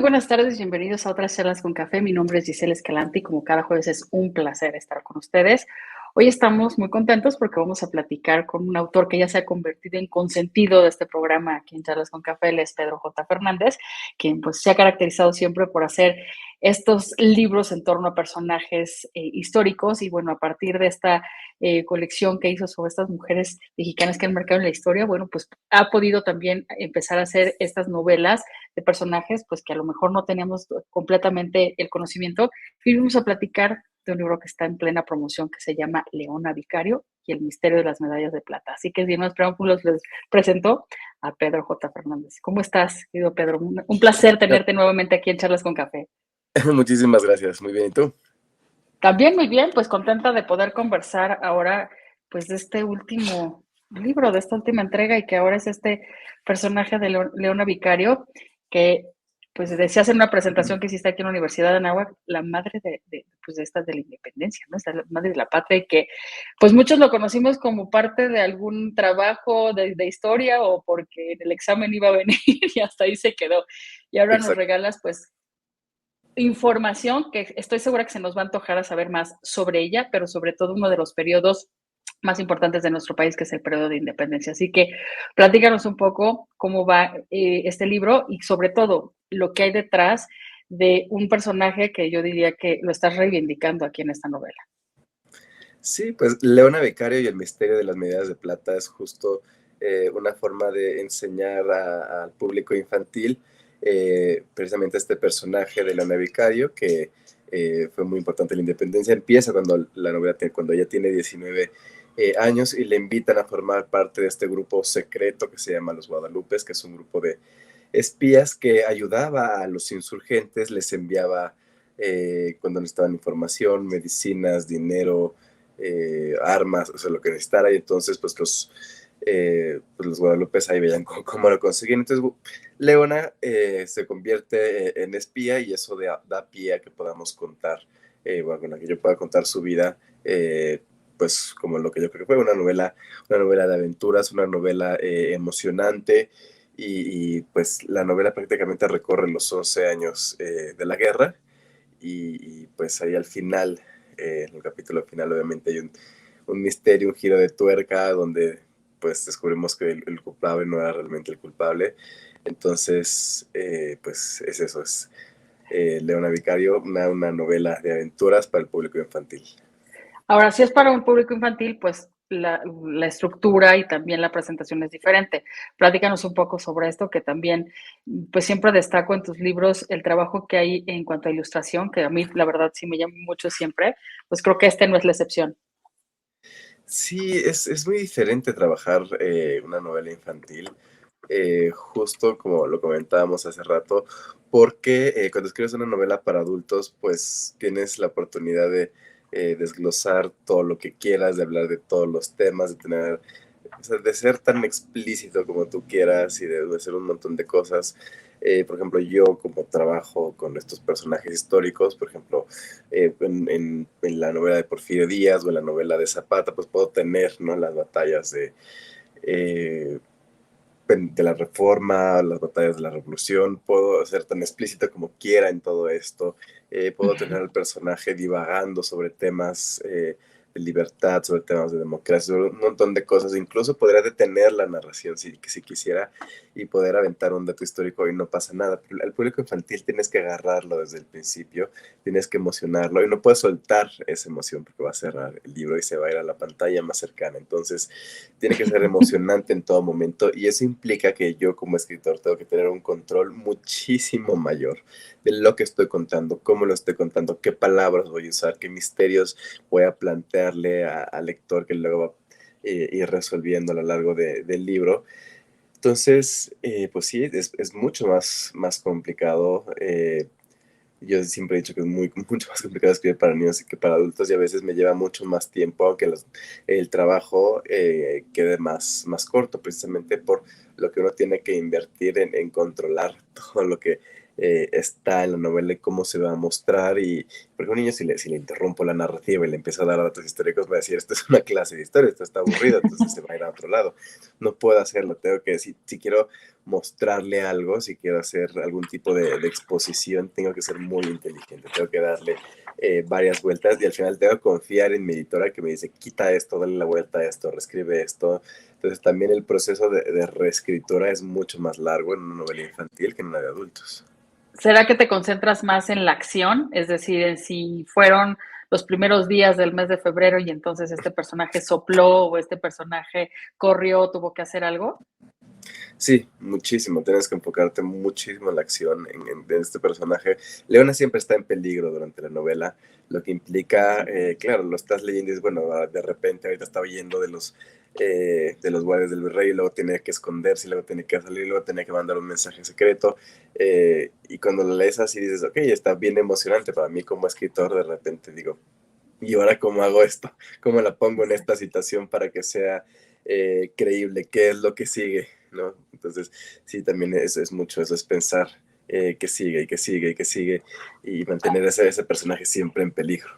buenas tardes, bienvenidos a otras charlas con café. Mi nombre es Gisela Escalante y como cada jueves es un placer estar con ustedes. Hoy estamos muy contentos porque vamos a platicar con un autor que ya se ha convertido en consentido de este programa aquí en Charlas con Café. Él es Pedro J. Fernández, quien pues se ha caracterizado siempre por hacer estos libros en torno a personajes históricos y bueno, a partir de esta colección que hizo sobre estas mujeres mexicanas que han marcado en la historia, bueno, pues ha podido también empezar a hacer estas novelas de personajes, pues que a lo mejor no teníamos completamente el conocimiento. Y vamos a platicar de un libro que está en plena promoción que se llama Leona Vicario y el misterio de las medallas de plata. Así que sin más preámbulos les presento a Pedro J. Fernández. ¿Cómo estás, querido Pedro? Un placer tenerte nuevamente aquí en Charlas con Café. Muchísimas gracias, muy bien, ¿y tú? También muy bien, pues contenta de poder conversar ahora pues de este último libro, de esta última entrega y que ahora es este personaje de Leona Vicario que pues decías en una presentación que hiciste aquí en la Universidad de Anáhuac, la madre pues de estas de la independencia, ¿no? Esta, la madre de la patria y que pues muchos lo conocimos como parte de algún trabajo de historia o porque en el examen iba a venir y hasta ahí se quedó. Y ahora nos Exacto. regalas pues información que estoy segura que se nos va a antojar a saber más sobre ella, pero sobre todo uno de los periodos más importantes de nuestro país, que es el periodo de independencia. Así que platícanos un poco cómo va este libro y sobre todo lo que hay detrás de un personaje que yo diría que lo estás reivindicando aquí en esta novela. Sí, pues Leona Vicario y el misterio de las medallas de plata es justo una forma de enseñar al público infantil precisamente este personaje de Leona Vicario que fue muy importante en la independencia. Empieza cuando la novela, cuando ella tiene 19 años y le invitan a formar parte de este grupo secreto que se llama Los Guadalupes, que es un grupo de espías que ayudaba a los insurgentes, les enviaba cuando necesitaban información, medicinas, dinero, armas, o sea, lo que necesitara, y entonces pues los guadalupes ahí veían cómo lo conseguían. Entonces Leona se convierte en espía y eso da pie a que podamos contar, bueno, que yo pueda contar su vida, pues como lo que yo creo que fue una novela de aventuras, una novela emocionante, pues la novela prácticamente recorre los 11 años de la guerra pues ahí al final, en el capítulo final obviamente hay un misterio, un giro de tuerca donde pues descubrimos que el culpable no era realmente el culpable. Entonces, pues es eso, es Leona Vicario, una novela de aventuras para el público infantil. Ahora, si es para un público infantil, pues la estructura y también la presentación es diferente. Platícanos un poco sobre esto, que también, pues siempre destaco en tus libros el trabajo que hay en cuanto a ilustración, que a mí la verdad sí me llama mucho siempre, pues creo que este no es la excepción. Sí, es muy diferente trabajar una novela infantil, justo como lo comentábamos hace rato, porque cuando escribes una novela para adultos, pues tienes la oportunidad de desglosar todo lo que quieras, de hablar de todos los temas, de tener, o sea, de ser tan explícito como tú quieras y de hacer un montón de cosas. Por ejemplo, yo como trabajo con estos personajes históricos, por ejemplo, en la novela de Porfirio Díaz o en la novela de Zapata, pues puedo tener, ¿no?, las batallas eh, de la Reforma, las batallas de la Revolución, puedo ser tan explícito como quiera en todo esto, puedo tener al personaje divagando sobre temas de libertad, sobre temas de democracia, sobre un montón de cosas, incluso podría detener la narración si quisiera y poder aventar un dato histórico y no pasa nada, pero al público infantil tienes que agarrarlo desde el principio, tienes que emocionarlo y no puedes soltar esa emoción porque va a cerrar el libro y se va a ir a la pantalla más cercana, entonces tiene que ser emocionante en todo momento y eso implica que yo como escritor tengo que tener un control muchísimo mayor de lo que estoy contando, cómo lo estoy contando, qué palabras voy a usar, qué misterios voy a plantearle al lector que luego va a ir resolviendo a lo largo del libro. Entonces, pues sí, es mucho más complicado. Yo siempre he dicho que es mucho más complicado escribir para niños que para adultos y a veces me lleva mucho más tiempo, aunque el trabajo quede más corto, precisamente por lo que uno tiene que invertir en controlar todo lo que está en la novela y cómo se va a mostrar y porque a un niño si le interrumpo la narrativa y le empiezo a dar datos históricos, va a decir, esto es una clase de historia, esto está aburrido, entonces se va a ir a otro lado. No puedo hacerlo, tengo que, si quiero mostrarle algo, si quiero hacer algún tipo de exposición, tengo que ser muy inteligente, tengo que darle varias vueltas y al final tengo que confiar en mi editora que me dice, quita esto, dale la vuelta a esto, reescribe esto. Entonces también el proceso de reescritura es mucho más largo en una novela infantil que en una de adultos. ¿Será que te concentras más en la acción? Es decir, en si fueron los primeros días del mes de febrero y entonces este personaje sopló o este personaje corrió, tuvo que hacer algo. Sí, muchísimo. Tienes que enfocarte muchísimo en la acción, en este personaje. Leona siempre está en peligro durante la novela, lo que implica, claro, lo estás leyendo y es, bueno, de repente ahorita está huyendo de los guardias del virrey, y luego tiene que esconderse, y luego tiene que salir, y luego tiene que mandar un mensaje secreto. Y cuando lo lees así dices, ok, está bien emocionante para mí como escritor, de repente digo, ¿y ahora cómo hago esto? ¿Cómo la pongo en esta situación para que sea creíble? ¿Qué es lo que sigue? ¿No? Entonces, sí, también es mucho eso, es pensar que sigue y que sigue y que sigue y mantener ese personaje siempre en peligro.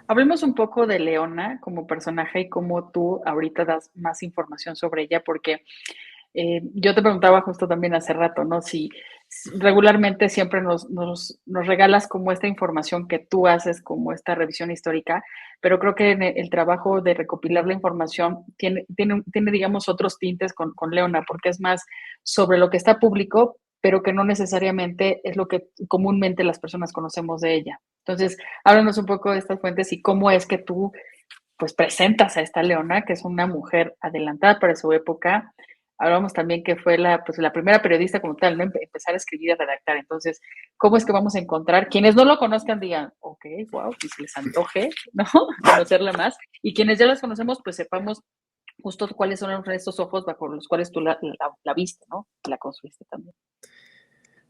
Hablemos un poco de Leona como personaje y cómo tú ahorita das más información sobre ella, porque yo te preguntaba justo también hace rato, ¿no? Si regularmente siempre nos regalas como esta información que tú haces, como esta revisión histórica, pero creo que en el trabajo de recopilar la información tiene digamos, otros tintes con Leona, porque es más sobre lo que está público, pero que no necesariamente es lo que comúnmente las personas conocemos de ella. Entonces, háblanos un poco de estas fuentes y cómo es que tú pues presentas a esta Leona, que es una mujer adelantada para su época. Hablamos también que fue pues, la primera periodista como tal, ¿no? Empezar a escribir y a redactar. Entonces, ¿cómo es que vamos a encontrar? Quienes no lo conozcan digan, ok, wow, y se les antoje, ¿no? Conocerla más. Y quienes ya las conocemos, pues sepamos justo cuáles son estos ojos bajo los cuales tú la viste, ¿no? La construiste también.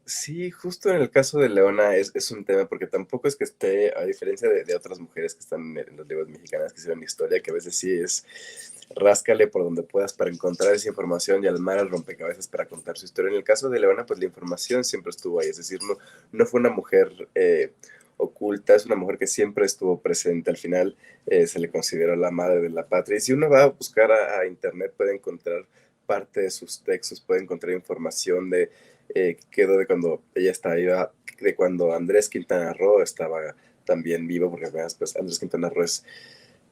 Sí, justo en el caso de Leona es un tema, porque tampoco es que esté, a diferencia de otras mujeres que están en los libros mexicanas que hicieron historia, que a veces sí es ráscale por donde puedas para encontrar esa información y armar el rompecabezas para contar su historia. En el caso de Leona, pues la información siempre estuvo ahí, es decir, no fue una mujer oculta, es una mujer que siempre estuvo presente. Al final se le consideró la madre de la patria. Y si uno va a buscar a internet, puede encontrar parte de sus textos, puede encontrar información que quedó de cuando ella estaba viva, de cuando Andrés Quintana Roo estaba también vivo, porque además pues Andrés Quintana Roo es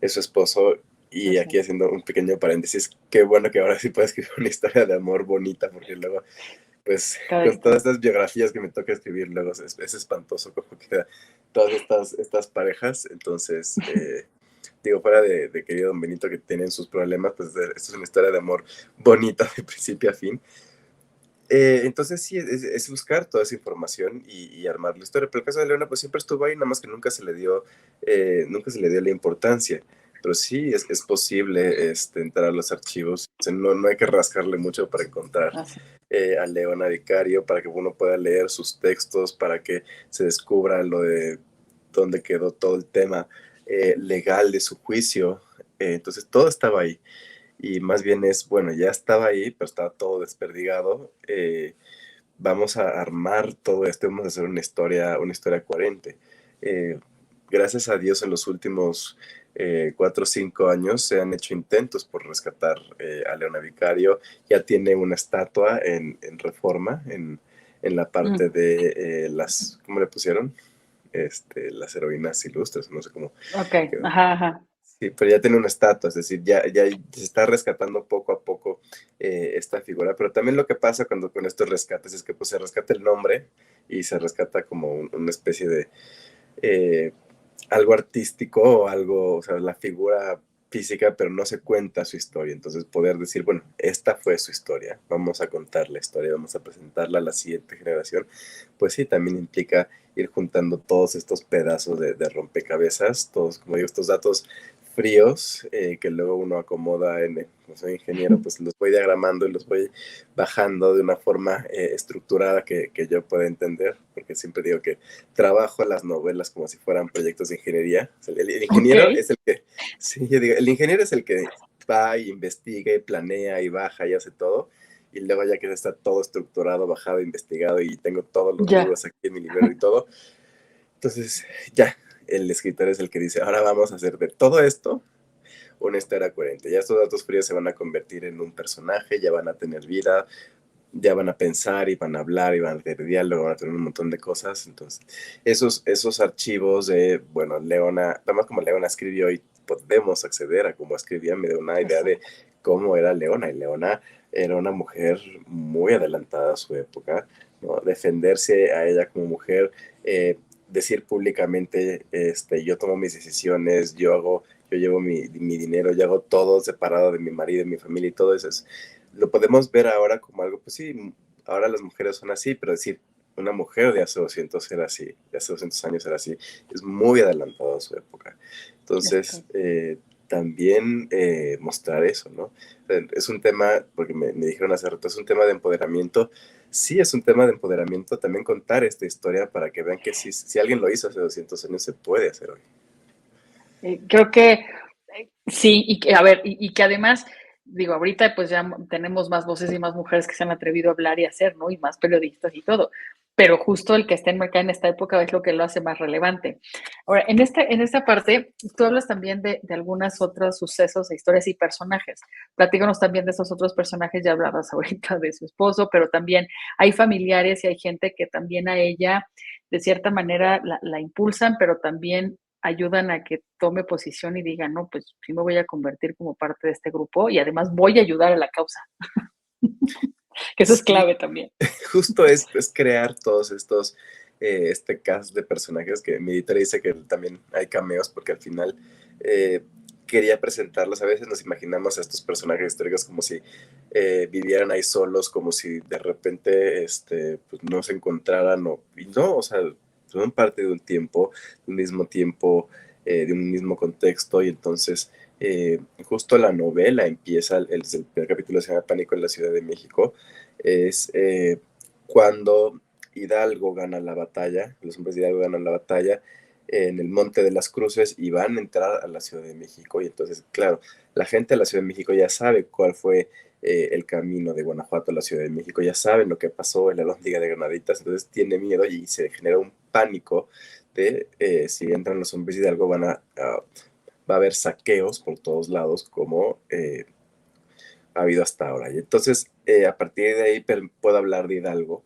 su esposo. Y Así aquí es. haciendo un pequeño paréntesis, qué bueno que ahora sí puedo escribir una historia de amor bonita, porque luego, pues, Cada con todas historia. estas biografías que me toca escribir, luego es espantoso cómo quedan todas estas parejas. Entonces, digo, fuera de querido Don Benito que tienen sus problemas, pues esto es una historia de amor bonita de principio a fin. Entonces sí, es buscar toda esa información y armar la historia. Pero el caso de Leona, pues siempre estuvo ahí, nada más que nunca se le dio la importancia. Pero sí es posible entrar a los archivos. O sea, no hay que rascarle mucho para encontrar Así. a Leona Vicario, para que uno pueda leer sus textos, para que se descubra lo de dónde quedó todo el tema legal de su juicio. Entonces todo estaba ahí y más bien es, bueno, ya estaba ahí, pero estaba todo desperdigado. Vamos a armar todo esto, vamos a hacer una historia coherente. Eh, Gracias a Dios en los últimos 4 o 5 años se han hecho intentos por rescatar a Leona Vicario. Ya tiene una estatua en Reforma, en la parte Mm, de las, ¿cómo le pusieron? Las heroínas ilustres, no sé cómo. ok, ajá, ajá. Sí, pero ya tiene una estatua, es decir, ya se está rescatando poco a poco esta figura, pero también lo que pasa cuando con estos rescates es que pues se rescata el nombre y se rescata como una especie de eh, algo artístico o algo, o sea, la figura física, pero no se cuenta su historia. Entonces poder decir, bueno, esta fue su historia, vamos a contar la historia, vamos a presentarla a la siguiente generación, pues sí, también implica ir juntando todos estos pedazos de rompecabezas, todos, como digo, estos datos fríos que luego uno acomoda como soy ingeniero, pues los voy diagramando y los voy bajando de una forma estructurada que yo pueda entender, porque siempre digo que trabajo las novelas como si fueran proyectos de ingeniería. O sea, el Ok, ingeniero es el que, sí, yo digo, el ingeniero es el que va y investiga y planea y baja y hace todo. Y luego ya que está todo estructurado, bajado, investigado y tengo todos los ya. libros aquí en mi librero y todo, entonces ya, el escritor es el que dice, ahora vamos a hacer de todo esto una historia coherente. Ya estos datos fríos se van a convertir en un personaje, ya van a tener vida, ya van a pensar y van a hablar y van a tener diálogo, van a tener un montón de cosas. Entonces, esos archivos de, bueno, Leona, además como Leona escribió y podemos acceder a cómo escribía, me da una idea de Exacto. cómo era Leona. Y Leona era una mujer muy adelantada a su época, ¿no? Defenderse a ella como mujer, decir públicamente, yo tomo mis decisiones, yo llevo mi dinero, yo hago todo separado de mi marido, de mi familia y todo eso lo podemos ver ahora como algo, pues sí, ahora las mujeres son así, pero decir, una mujer de hace 200 era así, de hace 200 años era así, es muy adelantado a su época. Entonces, Exacto. también mostrar eso, ¿no? Es un tema, porque me dijeron hace rato, es un tema de empoderamiento. Sí, es un tema de empoderamiento también contar esta historia para que vean que si alguien lo hizo hace 200 años, se puede hacer hoy. Creo que sí, y que, a ver, y que además, digo, ahorita pues ya tenemos más voces y más mujeres que se han atrevido a hablar y hacer, ¿no? Y más periodistas y todo. Pero justo el que esté enmarcado en esta época es lo que lo hace más relevante. Ahora, en esta parte, tú hablas también de algunos otros sucesos, e historias y personajes. Platícanos también de esos otros personajes, ya hablabas ahorita de su esposo, pero también hay familiares y hay gente que también a ella, de cierta manera, la impulsan, pero también ayudan a que tome posición y diga, no, pues sí me voy a convertir como parte de este grupo y además voy a ayudar a la causa, que eso es Sí, clave también. justo es crear todos estos, este cast de personajes que mi editor dice que también hay cameos porque al final eh, quería presentarlos. A veces nos imaginamos a estos personajes históricos como si vivieran ahí solos, como si de repente pues no se encontraran y no, o sea, son parte de un tiempo, de un mismo tiempo, de un mismo contexto y entonces justo la novela empieza, el primer capítulo se llama Pánico en la Ciudad de México, es cuando Hidalgo gana la batalla, los hombres de Hidalgo ganan la batalla en el Monte de las Cruces y van a entrar a la Ciudad de México. Y entonces, claro, la gente de la Ciudad de México ya sabe cuál fue el camino de Guanajuato a la Ciudad de México, ya saben lo que pasó en la Lóndiga de Granaditas, entonces tiene miedo y se genera un pánico de si entran los hombres de Hidalgo va a haber saqueos por todos lados como ha habido hasta ahora. Y entonces, a partir de ahí puedo hablar de Hidalgo,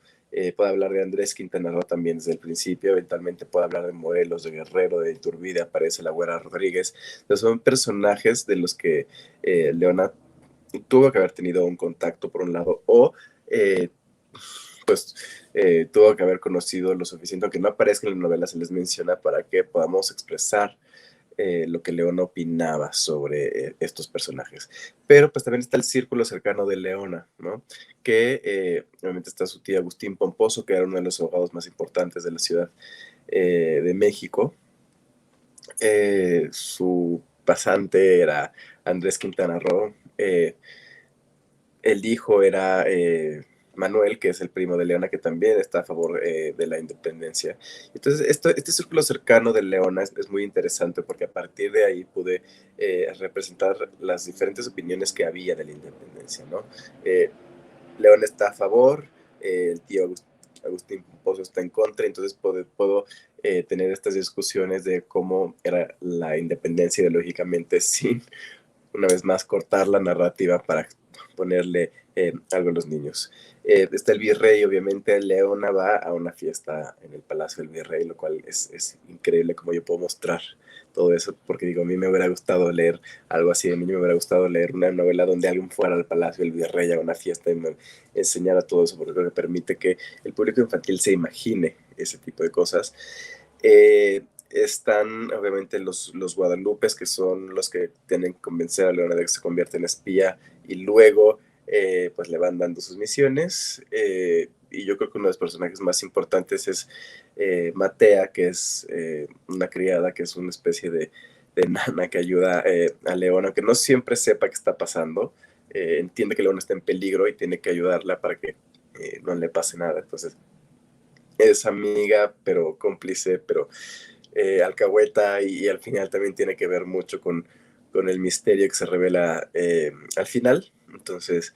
puedo hablar de Andrés Quintana Roo también desde el principio, eventualmente puedo hablar de Morelos, de Guerrero, de Iturbide, aparece la Güera Rodríguez. Entonces, son personajes de los que Leona tuvo que haber tenido un contacto por un lado o pues tuvo que haber conocido lo suficiente, aunque no aparezca en la novela, se les menciona para que podamos expresar lo que Leona opinaba sobre estos personajes. Pero pues también está el círculo cercano de Leona, ¿no? Que obviamente está su tío Agustín Pomposo, que era uno de los abogados más importantes de la Ciudad de México. Su pasante era Andrés Quintana Roo. El hijo era Manuel, que es el primo de Leona, que también está a favor de la independencia. Entonces, este círculo cercano de Leona es muy interesante porque a partir de ahí pude representar las diferentes opiniones que había de la independencia, ¿no? Eh, León está a favor, el tío Agustín Pozo está en contra, entonces puedo tener estas discusiones de cómo era la independencia ideológicamente sin una vez más, cortar la narrativa para ponerle algo a los niños. Está el virrey, obviamente, Leona va a una fiesta en el Palacio del Virrey, lo cual es increíble como yo puedo mostrar todo eso, porque digo, a mí me hubiera gustado leer algo así, a mí me hubiera gustado leer una novela donde alguien fuera al Palacio del Virrey a una fiesta y me enseñara todo eso, porque creo que permite que el público infantil se imagine ese tipo de cosas. Están obviamente los Guadalupes, que son los que tienen que convencer a Leona de que se convierta en espía y luego pues le van dando sus misiones. Y yo creo que uno de los personajes más importantes es Matea, que es una criada, que es una especie de nana que ayuda a Leona, aunque no siempre sepa qué está pasando. Entiende que Leona está en peligro y tiene que ayudarla para que no le pase nada. Entonces es amiga, pero cómplice, pero alcahueta y al final también tiene que ver mucho con el misterio que se revela al final, Entonces,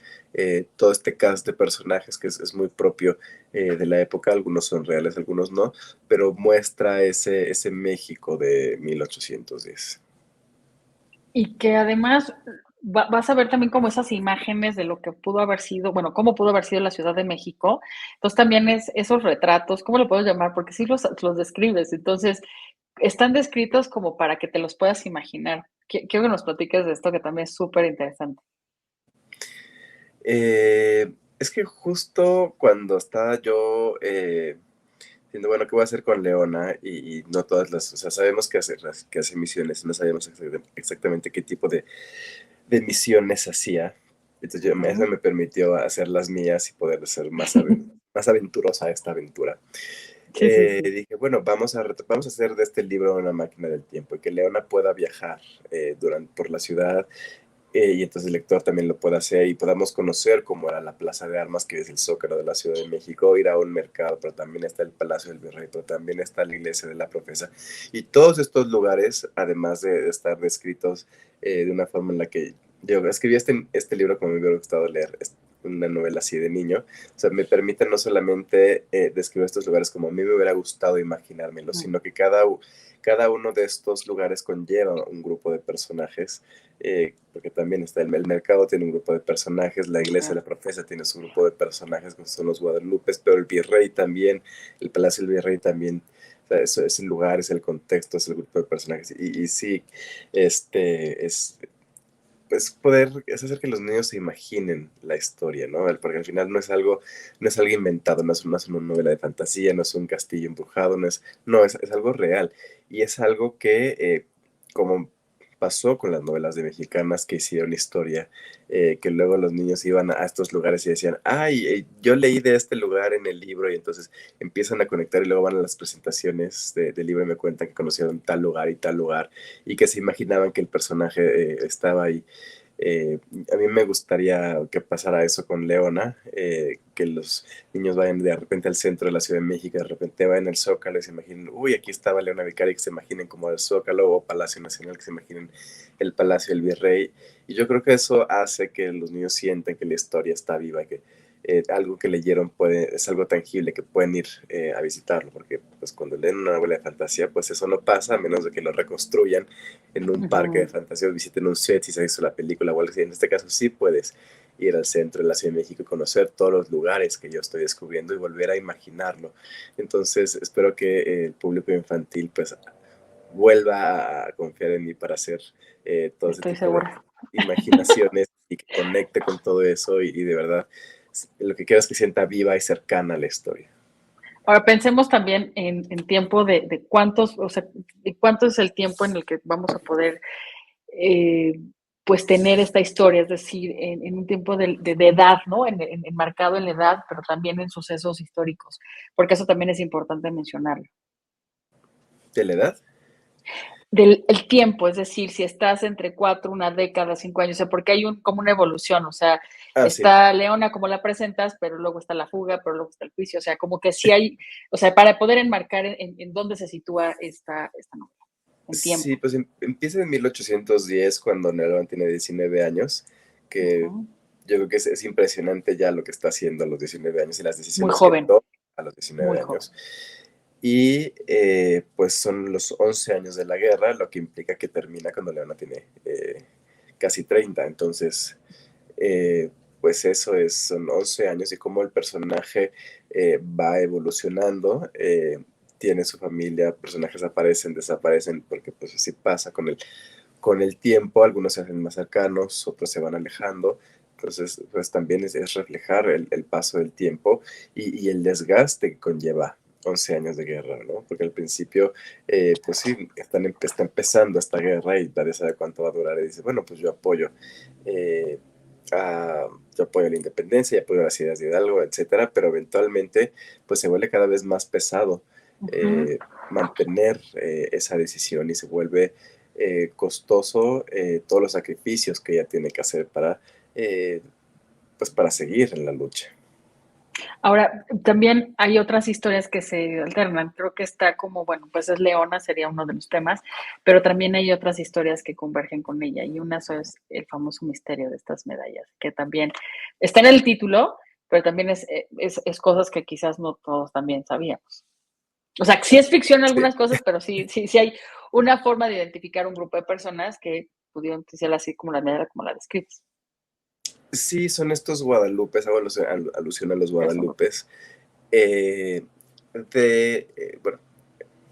todo este cast de personajes que es muy propio de la época, algunos son reales, algunos no, pero muestra ese México de 1810. Y que además vas a ver también como esas imágenes de lo que pudo haber sido, bueno, cómo pudo haber sido la Ciudad de México. Entonces también es esos retratos, ¿cómo lo puedo llamar? Porque sí los describes. Entonces, están descritos como para que te los puedas imaginar. Quiero que nos platiques de esto que también es súper interesante. Es que justo cuando estaba yo diciendo, bueno, ¿qué voy a hacer con Leona? Y no todas las, o sea, sabemos que hace misiones, no sabemos exactamente qué tipo de misiones hacía. Entonces eso Ujú. me permitió hacer las mías y poder ser más aventurosa esta aventura. Sí, sí, sí. Dije, bueno, vamos a hacer de este libro una máquina del tiempo y que Leona pueda viajar por la ciudad, y entonces el lector también lo pueda hacer y podamos conocer cómo era la Plaza de Armas, que es el Zócalo de la Ciudad de México, ir a un mercado, pero también está el Palacio del Virrey, pero también está la Iglesia de la Profesa. Y todos estos lugares, además de estar descritos de una forma en la que yo escribí este libro como me hubiera gustado leer, una novela así de niño, o sea, me permite no solamente describir estos lugares como a mí me hubiera gustado imaginármelos, Mm. sino que cada uno de estos lugares conlleva un grupo de personajes, porque también está el mercado, tiene un grupo de personajes, la iglesia de Claro. la profesa tiene su grupo de personajes, que son los Guadalupes, pero el virrey también, el palacio del virrey también, o sea, eso es el lugar, es el contexto, es el grupo de personajes, y sí, es pues es hacer que los niños se imaginen la historia, ¿no? Porque al final no es algo inventado, no es una novela de fantasía, no es un castillo embrujado, es algo real. Y es algo que, como pasó con las novelas de mexicanas que hicieron historia, que luego los niños iban a estos lugares y decían, ay, yo leí de este lugar en el libro, y entonces empiezan a conectar y luego van a las presentaciones del libro y me cuentan que conocieron tal lugar y que se imaginaban que el personaje estaba ahí. A mí me gustaría que pasara eso con Leona, que los niños vayan de repente al centro de la Ciudad de México, de repente vayan al Zócalo y se imaginen, uy, aquí estaba Leona Vicaria, que se imaginen como el Zócalo, o Palacio Nacional, que se imaginen el Palacio del Virrey. Y yo creo que eso hace que los niños sientan que la historia está viva, que algo que leyeron es algo tangible, que pueden ir a visitarlo, porque pues cuando leen una novela de fantasía, pues eso no pasa, a menos de que lo reconstruyan en un parque de Ujú. fantasía o visiten un set si se hizo la película o algo así. En este caso sí puedes ir al centro de la Ciudad de México y conocer todos los lugares que yo estoy descubriendo y volver a imaginarlo. Entonces espero que el público infantil pues vuelva a confiar en mí para hacer todo ese Estoy tipo de segura. imaginaciones y que conecte con todo eso y de verdad lo que quiero es que sienta viva y cercana la historia. Ahora pensemos también en tiempo de cuántos, o sea, de cuánto es el tiempo en el que vamos a poder eh, pues tener esta historia, es decir, en un tiempo de edad, ¿no? Enmarcado en la edad, pero también en sucesos históricos, porque eso también es importante mencionarlo. ¿De la edad? Del el tiempo, es decir, si estás entre 4, una década, 5 años, o sea, porque hay como una evolución, o sea, Ah, sí. está Leona como la presentas, pero luego está la fuga, pero luego está el juicio, o sea, como que sí hay, o sea, para poder enmarcar en dónde se sitúa esta novela, en Sí, tiempo. pues empieza en 1810 cuando Nerón tiene 19 años, que Ujú. yo creo que es impresionante ya lo que está haciendo a los 19 años y las Muy decisiones que joven, toma a los muy 19 joven. años. Y pues son los 11 años de la guerra, lo que implica que termina cuando Leona tiene casi 30. Entonces, eh, pues son 11 años y cómo el personaje va evolucionando, tiene su familia, personajes aparecen, desaparecen, porque pues así pasa con el tiempo, algunos se hacen más cercanos, otros se van alejando. Entonces, pues también es reflejar el paso del tiempo y el desgaste que conlleva 11 años de guerra, ¿no? Porque al principio, pues sí, está empezando esta guerra y nadie sabe cuánto va a durar y dice, bueno, pues eh, yo apoyo la independencia, yo apoyo las ideas de Hidalgo, etcétera, pero eventualmente, pues se vuelve cada vez más pesado Ujú. mantener esa decisión y se vuelve costoso todos los sacrificios que ella tiene que hacer para, pues para seguir en la lucha. Ahora, también hay otras historias que se alternan. Creo que está como, bueno, pues es Leona, sería uno de los temas, pero también hay otras historias que convergen con ella. Y una eso es el famoso misterio de estas medallas, que también está en el título, pero también es cosas que quizás no todos también sabíamos. O sea, sí es ficción en Sí, algunas cosas, pero sí hay una forma de identificar un grupo de personas que pudieron ser así como la manera como la describes. sí, son estos Guadalupes, hago alusión a los Eso no. Guadalupes, eh, bueno,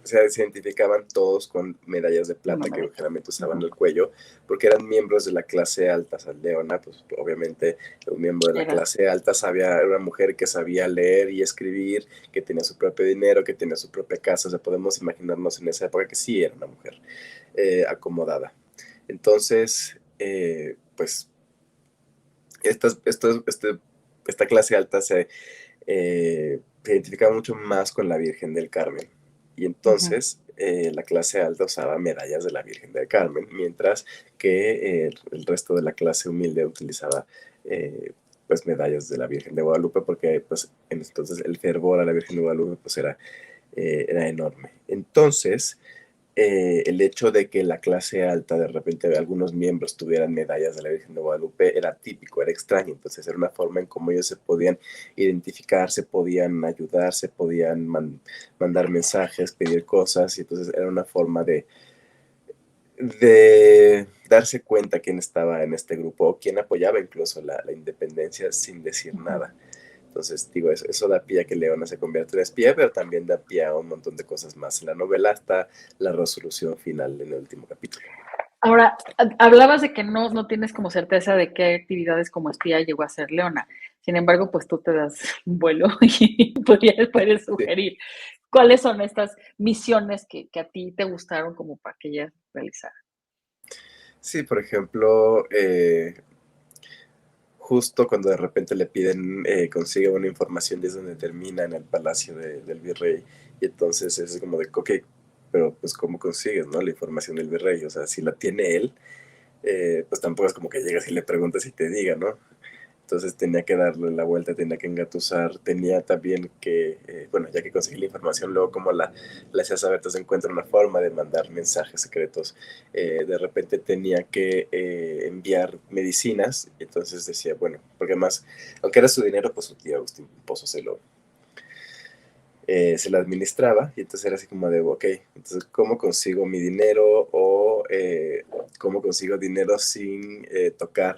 se identificaban todos con medallas de Una plata que medalla. generalmente usaban Ujú. en el cuello, porque eran miembros de la clase alta. O sea, Leona, pues obviamente un miembro de la Era clase alta sabía, era una mujer que sabía leer y escribir, que tenía su propio dinero, que tenía su propia casa. O sea, podemos imaginarnos en esa época que sí era una mujer acomodada. Entonces, pues esta clase alta se identificaba mucho más con la Virgen del Carmen. Y ujú. entonces la clase alta usaba medallas de la Virgen del Carmen, mientras que el resto de la clase humilde utilizaba pues medallas de la Virgen de Guadalupe, porque pues entonces el fervor a la Virgen de Guadalupe pues era enorme. Entonces, el hecho de que la clase alta de repente algunos miembros tuvieran medallas de la Virgen de Guadalupe era típico, era extraño. Entonces era una forma en cómo ellos se podían identificar, se podían ayudar, se podían mandar mensajes, pedir cosas, y entonces era una forma de darse cuenta quién estaba en este grupo o quién apoyaba incluso la independencia sin decir Ujú. nada. Entonces, digo, eso da pie a que Leona se convierta en espía, pero también da pie a un montón de cosas más en la novela hasta la resolución final en el último capítulo. Ahora, hablabas de que no tienes como certeza de qué actividades como espía llegó a hacer Leona. Sin embargo, pues tú te das un vuelo y puedes Sí, sugerir cuáles son estas misiones que a ti te gustaron como para que ella realizara. sí, por ejemplo, justo cuando de repente le piden consiga una información y es donde termina en el palacio del virrey, y entonces es como de, ok, pero pues ¿cómo consigues, no? La información del virrey, o sea, si la tiene él, pues tampoco es como que llegas y le preguntas y te diga, ¿no? Entonces tenía que darle la vuelta, tenía que engatusar, tenía también que, bueno, ya que conseguí la información, luego como la hacía saber, entonces encuentra una forma de mandar mensajes secretos. De repente tenía que enviar medicinas, y entonces decía, bueno, porque además, aunque era su dinero, pues su tío Agustín Pozo se lo administraba, y entonces era así como de, ok, entonces, ¿cómo consigo mi dinero o cómo consigo dinero sin tocar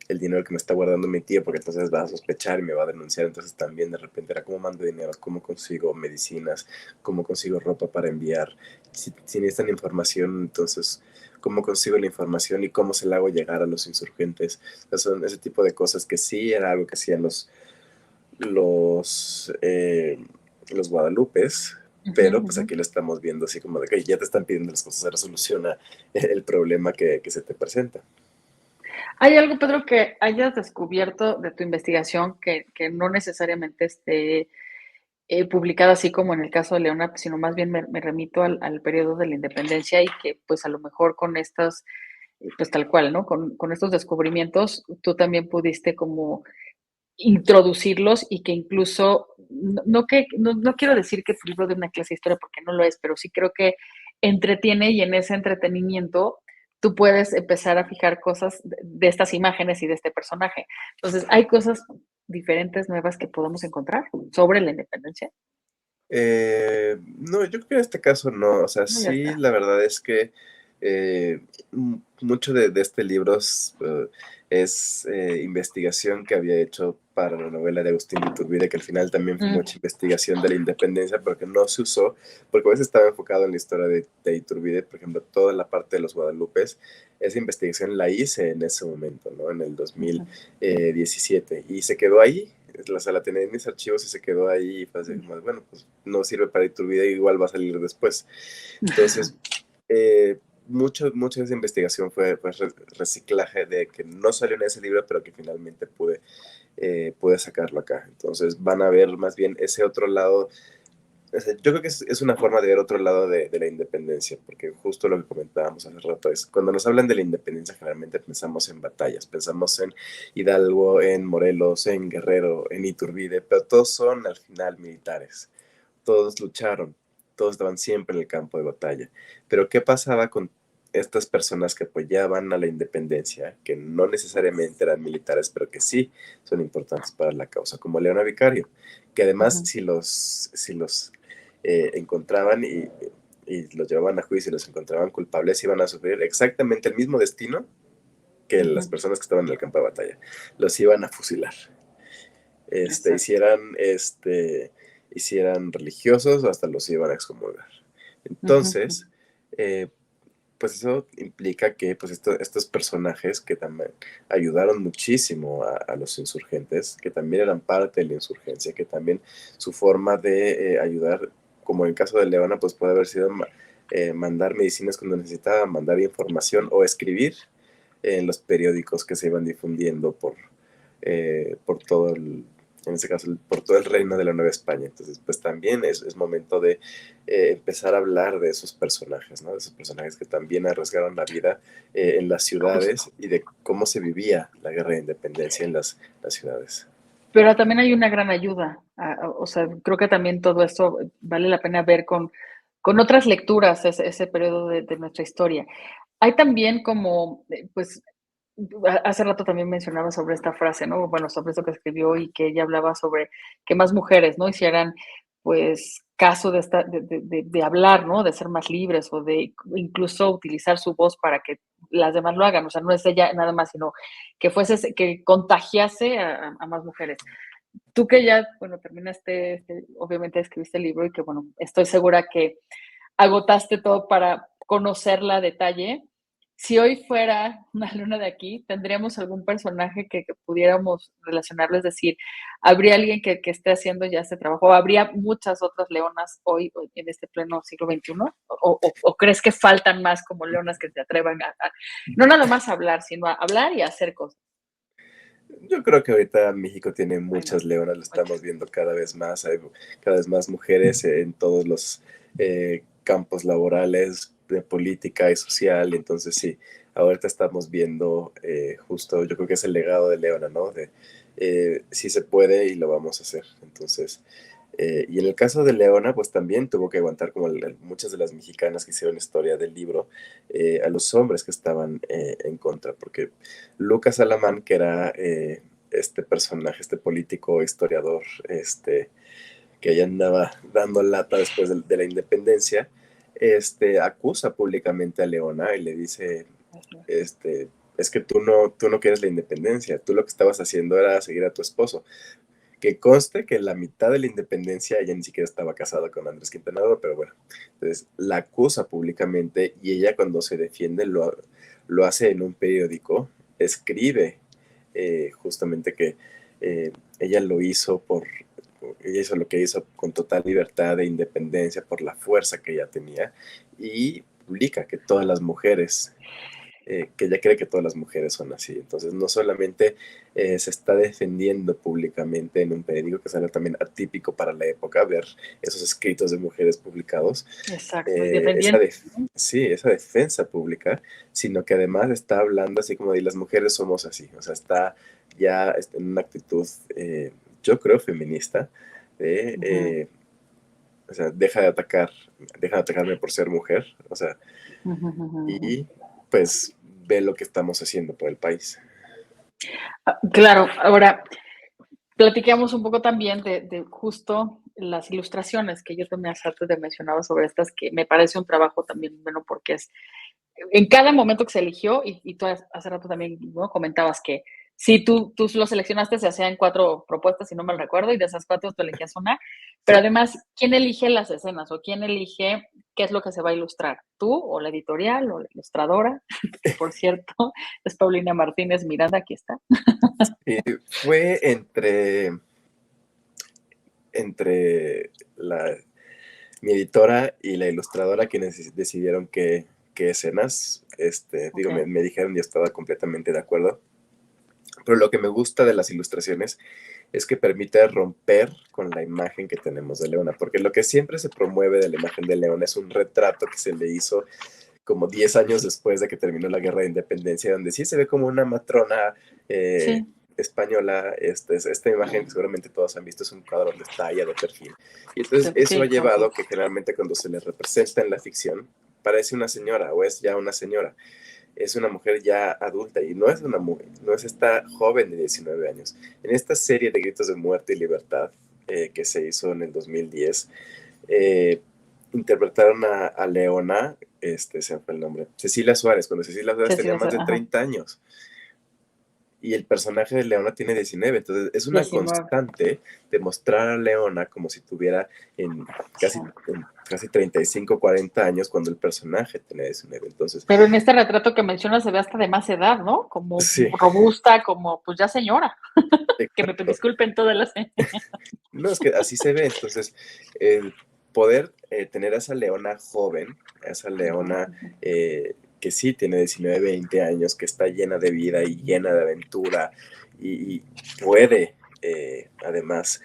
el dinero que me está guardando mi tío? Porque entonces va a sospechar y me va a denunciar. Entonces también de repente era cómo mando dinero, cómo consigo medicinas, cómo consigo ropa para enviar. Si necesitan información, entonces cómo consigo la información y cómo se la hago llegar a los insurgentes. O sea, son ese tipo de cosas que sí era algo que hacían los, eh, los Guadalupes, Ujú, pero pues ujú. aquí lo estamos viendo así como de que ya te están pidiendo las cosas, se resoluciona el problema que se te presenta. ¿Hay algo, Pedro, que hayas descubierto de tu investigación que no necesariamente esté publicado así como en el caso de Leona, sino más bien me remito al periodo de la independencia y que pues a lo mejor con estas, pues tal cual, ¿no? Con estos descubrimientos tú también pudiste como introducirlos y que incluso, no quiero decir que tu libro de una clase de historia porque no lo es, pero sí creo que entretiene y en ese entretenimiento tú puedes empezar a fijar cosas de estas imágenes y de este personaje. Entonces, hay cosas diferentes, nuevas que podemos encontrar sobre la independencia. No, yo creo que en este caso no, o sea, No, ya sí, está. la verdad es que mucho de este libro es investigación que había hecho para la novela de Agustín de Iturbide, que al final también fue Mm, mucha investigación de la independencia, pero que no se usó, porque a veces estaba enfocado en la historia de Iturbide, por ejemplo, toda la parte de los Guadalupes, esa investigación la hice en ese momento, ¿no? En el dos mil ujú, diecisiete y se quedó ahí, la tenía en mis archivos y se quedó ahí, y fue así como, bueno, pues no sirve para Iturbide, igual va a salir después. Entonces, mucha de esa investigación fue pues, reciclaje de que no salió en ese libro, pero que finalmente pude sacarlo acá. Entonces van a ver más bien ese otro lado O sea, yo creo que es una forma de ver otro lado de la independencia, porque justo lo que comentábamos hace rato es, cuando nos hablan de la independencia generalmente pensamos en batallas, pensamos en Hidalgo, en Morelos, en Guerrero, en Iturbide, pero todos son al final militares, todos lucharon, todos estaban siempre en el campo de batalla. Pero ¿qué pasaba con estas personas que apoyaban a la independencia, que no necesariamente eran militares, pero que sí son importantes para la causa, como Leona Vicario, que además Ujú, si los encontraban y los llevaban a juicio y los encontraban culpables, iban a sufrir exactamente el mismo destino que las ujú, personas que estaban en el campo de batalla. Los iban a fusilar. exacto. Hicieran religiosos o hasta los iban a excomulgar. Ujú, Entonces, eh, pues eso implica que pues estos personajes que también ayudaron muchísimo a los insurgentes, que también eran parte de la insurgencia, que también su forma de ayudar, como en el caso de Leona, pues puede haber sido mandar medicinas cuando necesitaba, mandar información o escribir en los periódicos que se iban difundiendo por todo en este caso, por todo el reino de la Nueva España. Entonces, pues también es momento de empezar a hablar de esos personajes, ¿no? De esos personajes que también arriesgaron la vida en las justo. ciudades y de cómo se vivía la guerra de independencia en las ciudades. Pero también hay una gran ayuda. O sea, creo que también todo esto vale la pena ver con otras lecturas ese periodo de nuestra historia. Hay también como, pues, hace rato también mencionaba sobre esta frase, ¿no? Bueno, sobre eso que escribió y que ella hablaba sobre que más mujeres, ¿no? Hicieran, pues, caso de, esta, de hablar, ¿no? De ser más libres o de incluso utilizar su voz para que las demás lo hagan. O sea, no es ella nada más, sino que fuese, que contagiase a más mujeres. Tú que ya, bueno, terminaste, obviamente escribiste el libro y que, bueno, estoy segura que agotaste todo para conocerla a detalle. Si hoy fuera una luna de aquí, ¿tendríamos algún personaje que pudiéramos relacionarlo? Es decir, ¿habría alguien que esté haciendo ya este trabajo? ¿Habría muchas otras leonas hoy en este pleno siglo XXI? ¿O crees que faltan más como leonas que se atrevan no nada más a hablar, sino a hablar y a hacer cosas? Yo creo que ahorita México tiene Ay, no, muchas leonas, lo estamos muchas. viendo cada vez más, hay cada vez más mujeres en todos los campos laborales, de política y social, entonces sí, ahorita estamos viendo justo, yo creo que es el legado de Leona, ¿no? De sí se puede y lo vamos a hacer, entonces, y en el caso de Leona, pues también tuvo que aguantar como muchas de las mexicanas que hicieron historia del libro, a los hombres que estaban en contra, porque Lucas Alamán, que era este personaje, este político historiador, que ya andaba dando lata después de la independencia, acusa públicamente a Leona y le dice, este, es que tú no quieres la independencia, tú lo que estabas haciendo era seguir a tu esposo. Que conste que la mitad de la independencia ella ni siquiera estaba casada con Andrés Quintana Roo, pero bueno, entonces la acusa públicamente y ella cuando se defiende lo hace en un periódico, escribe justamente que ella lo hizo ella hizo lo que hizo con total libertad e independencia por la fuerza que ella tenía y publica que todas las mujeres que ella cree que todas las mujeres son así. Entonces, no solamente se está defendiendo públicamente en un periódico, que es algo también atípico para la época, ver esos escritos de mujeres publicados, Exacto, y eh, esa, defendiendo. def sí, esa defensa pública, sino que además está hablando así como de las mujeres somos así, o sea, está ya en una actitud, yo creo, feminista, de, Ujú, o sea, deja de atacarme por ser mujer, o sea, ujú, ujú, ujú. y pues ve lo que estamos haciendo por el país. Claro, ahora platiquemos un poco también de justo las ilustraciones que yo también hace rato te mencionaba sobre estas, que me parece un trabajo también, bueno, porque es en cada momento que se eligió, y tú hace rato también, ¿no? Comentabas que si tú lo seleccionaste, se hacían cuatro propuestas, si no mal recuerdo, y de esas cuatro tú elegías una, pero Sí, además, ¿quién elige las escenas o quién elige qué es lo que se va a ilustrar? ¿Tú o la editorial o la ilustradora? Que por cierto, es Paulina Martínez Miranda, aquí está. y fue entre mi editora y la ilustradora quienes decidieron qué escenas, Ok. me dijeron y estaba completamente de acuerdo. Pero lo que me gusta de las ilustraciones es que permite romper con la imagen que tenemos de Leona, porque lo que siempre se promueve de la imagen de Leona es un retrato que se le hizo como 10 años después de que terminó la Guerra de Independencia, donde sí se ve como una matrona Sí, española. Esta imagen que seguramente todos han visto es un cuadro donde está ella de perfil. Y entonces eso ha sí, como llevado que generalmente cuando se le representa en la ficción, parece una señora o es ya una señora. Es una mujer ya adulta y no es una mujer, no es esta joven de 19 años. En esta serie de Gritos de Muerte y Libertad que se hizo en el 2010, eh, interpretaron a Leona, se me fue el nombre, Cecilia Suárez, cuando Cecilia Suárez sí, sí, tenía más de ajá, 30 años y el personaje de Leona tiene 19. Entonces es una 19. constante de mostrar a Leona como si tuviera Sí. en casi 35, 40 años cuando el personaje tenía 19. Entonces, Pero en este retrato que mencionas se ve hasta de más edad, ¿no? Como sí, robusta, como pues ya señora. Que me exacto. disculpen todas las... No, es que así se ve. Entonces, el poder tener a esa Leona joven, a esa Leona que sí tiene 19, 20 años, que está llena de vida y llena de aventura y puede además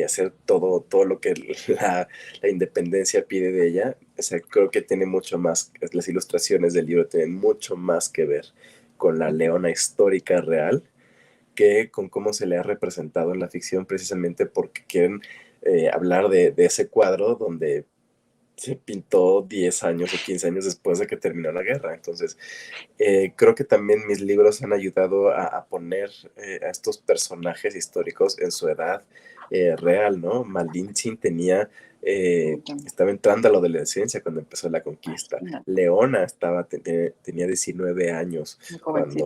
hacer todo lo que la independencia pide de ella. O sea, creo que tiene mucho más, las ilustraciones del libro tienen mucho más que ver con la Leona histórica real que con cómo se le ha representado en la ficción, precisamente porque quieren hablar de ese cuadro donde se pintó 10 años o 15 años después de que terminó la guerra. Entonces, creo que también mis libros han ayudado a poner a estos personajes históricos en su edad real, ¿no? Malintzin estaba entrando a la adolescencia cuando empezó la conquista. No, Leona tenía 19 años muy jovencita.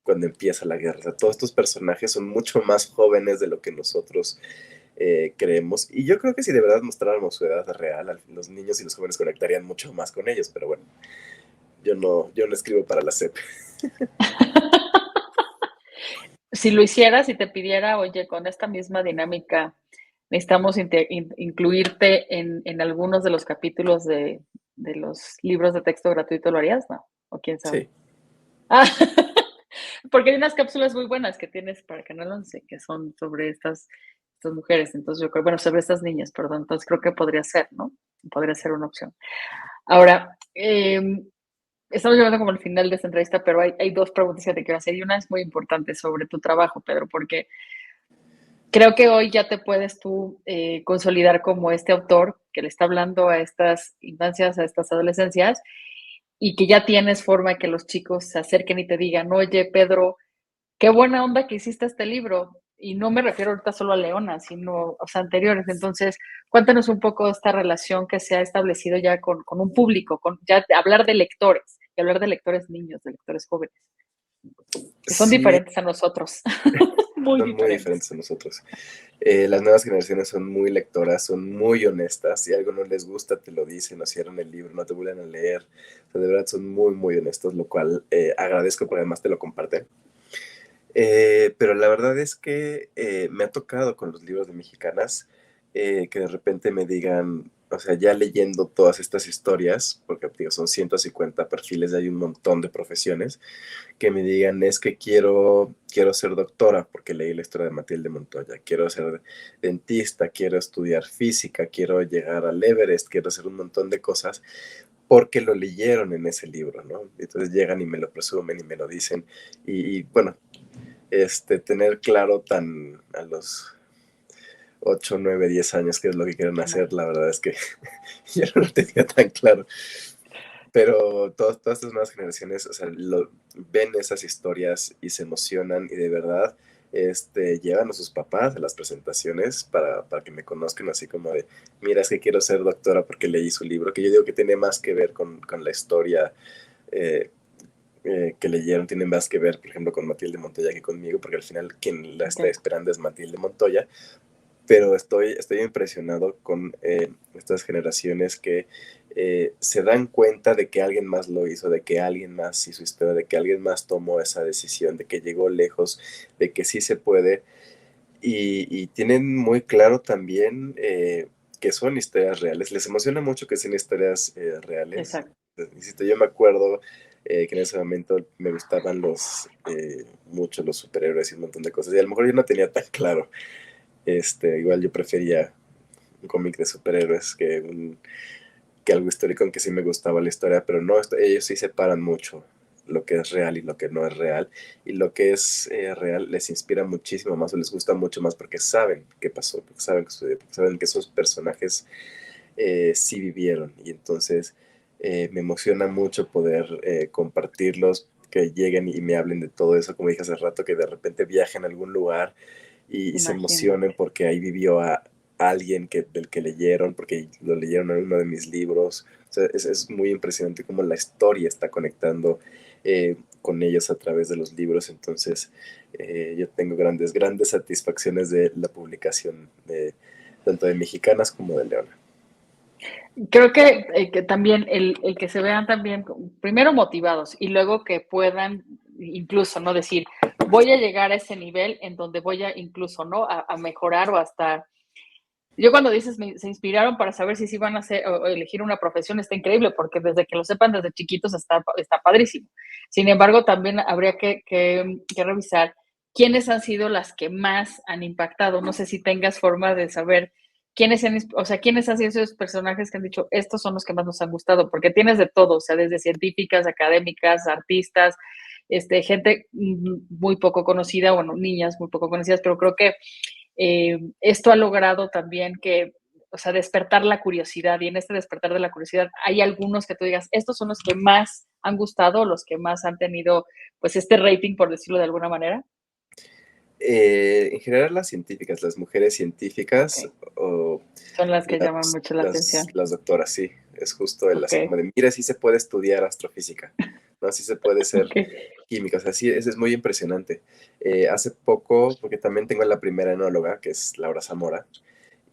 cuando empieza la guerra. O sea, todos estos personajes son mucho más jóvenes de lo que nosotros creemos. Y yo creo que si de verdad mostráramos su edad real, los niños y los jóvenes conectarían mucho más con ellos. Pero bueno, yo no escribo para la SEP. Si lo hicieras y te pidiera, oye, con esta misma dinámica, necesitamos incluirte en algunos de los capítulos de los libros de texto gratuito, ¿lo harías? No, o quién sabe. Sí, Ah, porque hay unas cápsulas muy buenas que tienes para Canal 11 que son sobre estas mujeres. Entonces yo creo, bueno, sobre estas niñas, perdón. Entonces creo que podría ser, ¿no? Podría ser una opción. Ahora, estamos llegando como al final de esta entrevista, pero hay dos preguntas que te quiero hacer y una es muy importante sobre tu trabajo, Pedro, porque creo que hoy ya te puedes tú consolidar como este autor que le está hablando a estas infancias, a estas adolescencias, y que ya tienes forma de que los chicos se acerquen y te digan, oye, Pedro, qué buena onda que hiciste este libro. Y no me refiero ahorita solo a Leona, sino o sea, anteriores. Entonces, cuéntanos un poco de esta relación que se ha establecido ya con un público, con ya hablar de lectores, y hablar de lectores niños, de lectores jóvenes, que son sí, diferentes a nosotros, muy son muy diferentes. diferentes a nosotros. Las nuevas generaciones son muy lectoras, son muy honestas. Si algo no les gusta, te lo dicen, no cierran el libro, no te vuelven a leer. O sea, de verdad son muy, muy honestos, lo cual agradezco porque además te lo comparten. Pero la verdad es que me ha tocado con los libros de mexicanas que de repente me digan, o sea, ya leyendo todas estas historias, porque digo, son 150 perfiles, hay un montón de profesiones, que me digan, es que quiero ser doctora, porque leí la historia de Matilde Montoya, quiero ser dentista, quiero estudiar física, quiero llegar al Everest, quiero hacer un montón de cosas, porque lo leyeron en ese libro, ¿no? Entonces llegan y me lo presumen y me lo dicen. Y bueno, tener claro tan a los 8 9 10 años qué es lo que quieren hacer, la verdad es que yo no lo tenía tan claro. Pero todas estas nuevas generaciones, o sea, ven esas historias y se emocionan y de verdad llevan a sus papás a las presentaciones para que me conozcan así como de, mira, es que quiero ser doctora porque leí su libro, que yo digo que tiene más que ver con la historia eh, que leyeron, tienen más que ver, por ejemplo, con Matilde Montoya que conmigo, porque al final quien la está Okay. esperando es Matilde Montoya, pero estoy impresionado con estas generaciones que se dan cuenta de que alguien más lo hizo, de que alguien más hizo historia, de que alguien más tomó esa decisión, de que llegó lejos, de que sí se puede, y tienen muy claro también que son historias reales. Les emociona mucho que sean historias reales. Exacto. Insisto, yo me acuerdo que en ese momento me gustaban mucho los superhéroes y un montón de cosas. Y a lo mejor yo no tenía tan claro. Igual yo prefería un cómic de superhéroes que algo histórico, aunque sí me gustaba la historia, pero no, ellos sí separan mucho lo que es real y lo que no es real, y lo que es real les inspira muchísimo más o les gusta mucho más porque saben qué pasó, porque saben que sucedió, porque saben que esos personajes sí vivieron, y entonces me emociona mucho poder compartirlos, que lleguen y me hablen de todo eso, como dije hace rato, que de repente viajen a algún lugar y se emocionen Imagínate. porque ahí vivió a alguien del que leyeron, porque lo leyeron en uno de mis libros. O sea, es muy impresionante cómo la historia está conectando con ellos a través de los libros. Entonces, yo tengo grandes satisfacciones de la publicación, tanto de Mexicanas como de Leona. Creo que también el que se vean también, primero motivados y luego que puedan incluso, ¿no? Decir, voy a llegar a ese nivel en donde voy a incluso, ¿no? A mejorar o hasta... Yo cuando dices, se inspiraron para saber si sí van a hacer o elegir una profesión, está increíble, porque desde que lo sepan desde chiquitos está padrísimo. Sin embargo, también habría que revisar quiénes han sido las que más han impactado. No sé si tengas forma de saber o sea, quiénes han sido esos personajes que han dicho, estos son los que más nos han gustado, porque tienes de todo, o sea, desde científicas, académicas, artistas, gente muy poco conocida, bueno, niñas muy poco conocidas, pero creo que esto ha logrado también que, o sea, despertar la curiosidad, y en este despertar de la curiosidad hay algunos que tú digas, estos son los que más han gustado, los que más han tenido, pues, este rating, por decirlo de alguna manera. En general las científicas, las mujeres Ok, científicas o son las que llaman mucho la atención. las doctoras, sí, es justo el Ok, así como de, mira, sí se puede estudiar astrofísica, ¿no? Sí se puede ser ok. química, o sea, sí, es muy impresionante. Hace poco, porque también tengo la primera enóloga, que es Laura Zamora,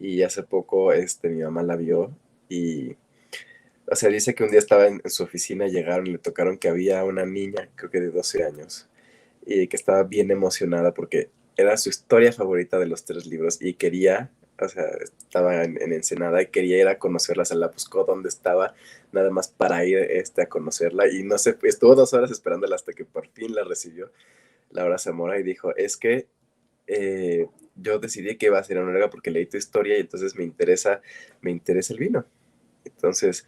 y hace poco mi mamá la vio y, o sea, dice que un día estaba en su oficina, llegaron y le tocaron que había una niña, creo que de 12 años, y que estaba bien emocionada porque era su historia favorita de los tres libros y quería, o sea, estaba en Ensenada y quería ir a conocerla, se la buscó donde estaba, nada más para ir a conocerla y no sé, estuvo 2 horas esperándola hasta que por fin la recibió Laura Zamora y dijo, es que yo decidí que iba a ser enóloga porque leí tu historia y entonces me interesa el vino. Entonces,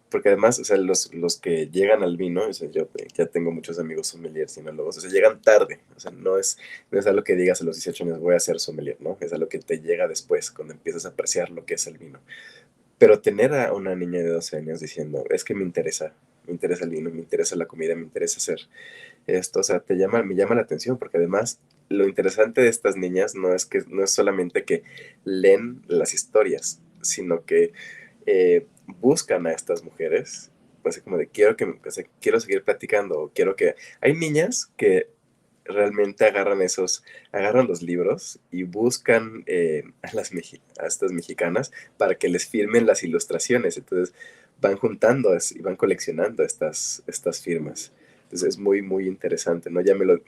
porque además, o sea, los que llegan al vino, o sea, yo ya tengo muchos amigos sommeliers y enólogos, o sea, llegan tarde, o sea, no es algo que digas a los 18 años voy a ser sommelier, ¿no? Es algo que te llega después, cuando empiezas a apreciar lo que es el vino. Pero tener a una niña de 12 años diciendo, es que me interesa el vino, me interesa la comida, me interesa hacer esto, o sea, me llama la atención, porque además lo interesante de estas niñas no es solamente que leen las historias, sino que buscan a estas mujeres, pues como de o sea, quiero seguir platicando, o quiero que... Hay niñas que realmente agarran los libros y buscan a estas mexicanas para que les firmen las ilustraciones, entonces van juntando y van coleccionando estas firmas. Entonces es muy interesante, ¿no?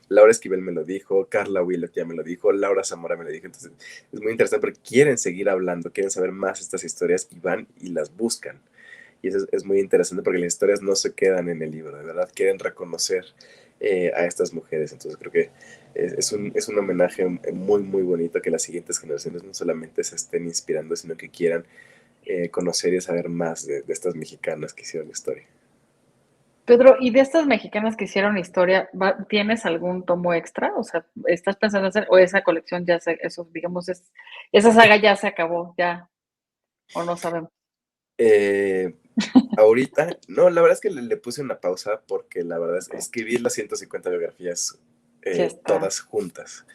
Laura Esquivel me lo dijo, Carla Willock ya me lo dijo, Laura Zamora me lo dijo, entonces es muy interesante porque quieren seguir hablando, quieren saber más de estas historias y van y las buscan. Y eso es muy interesante porque las historias no se quedan en el libro, de verdad quieren reconocer a estas mujeres. Entonces creo que es un homenaje muy bonito que las siguientes generaciones no solamente se estén inspirando, sino que quieran conocer y saber más de estas mexicanas que hicieron la historia. Pedro, ¿y de estas mexicanas que hicieron historia, tienes algún tomo extra? O sea, ¿estás pensando en hacer, o esa colección ya eso, digamos, esa saga ya se acabó, ya, o no sabemos? Eh, Ahorita, no, la verdad es que le puse una pausa porque la verdad es Ok, escribí las 150 biografías ya está. todas juntas.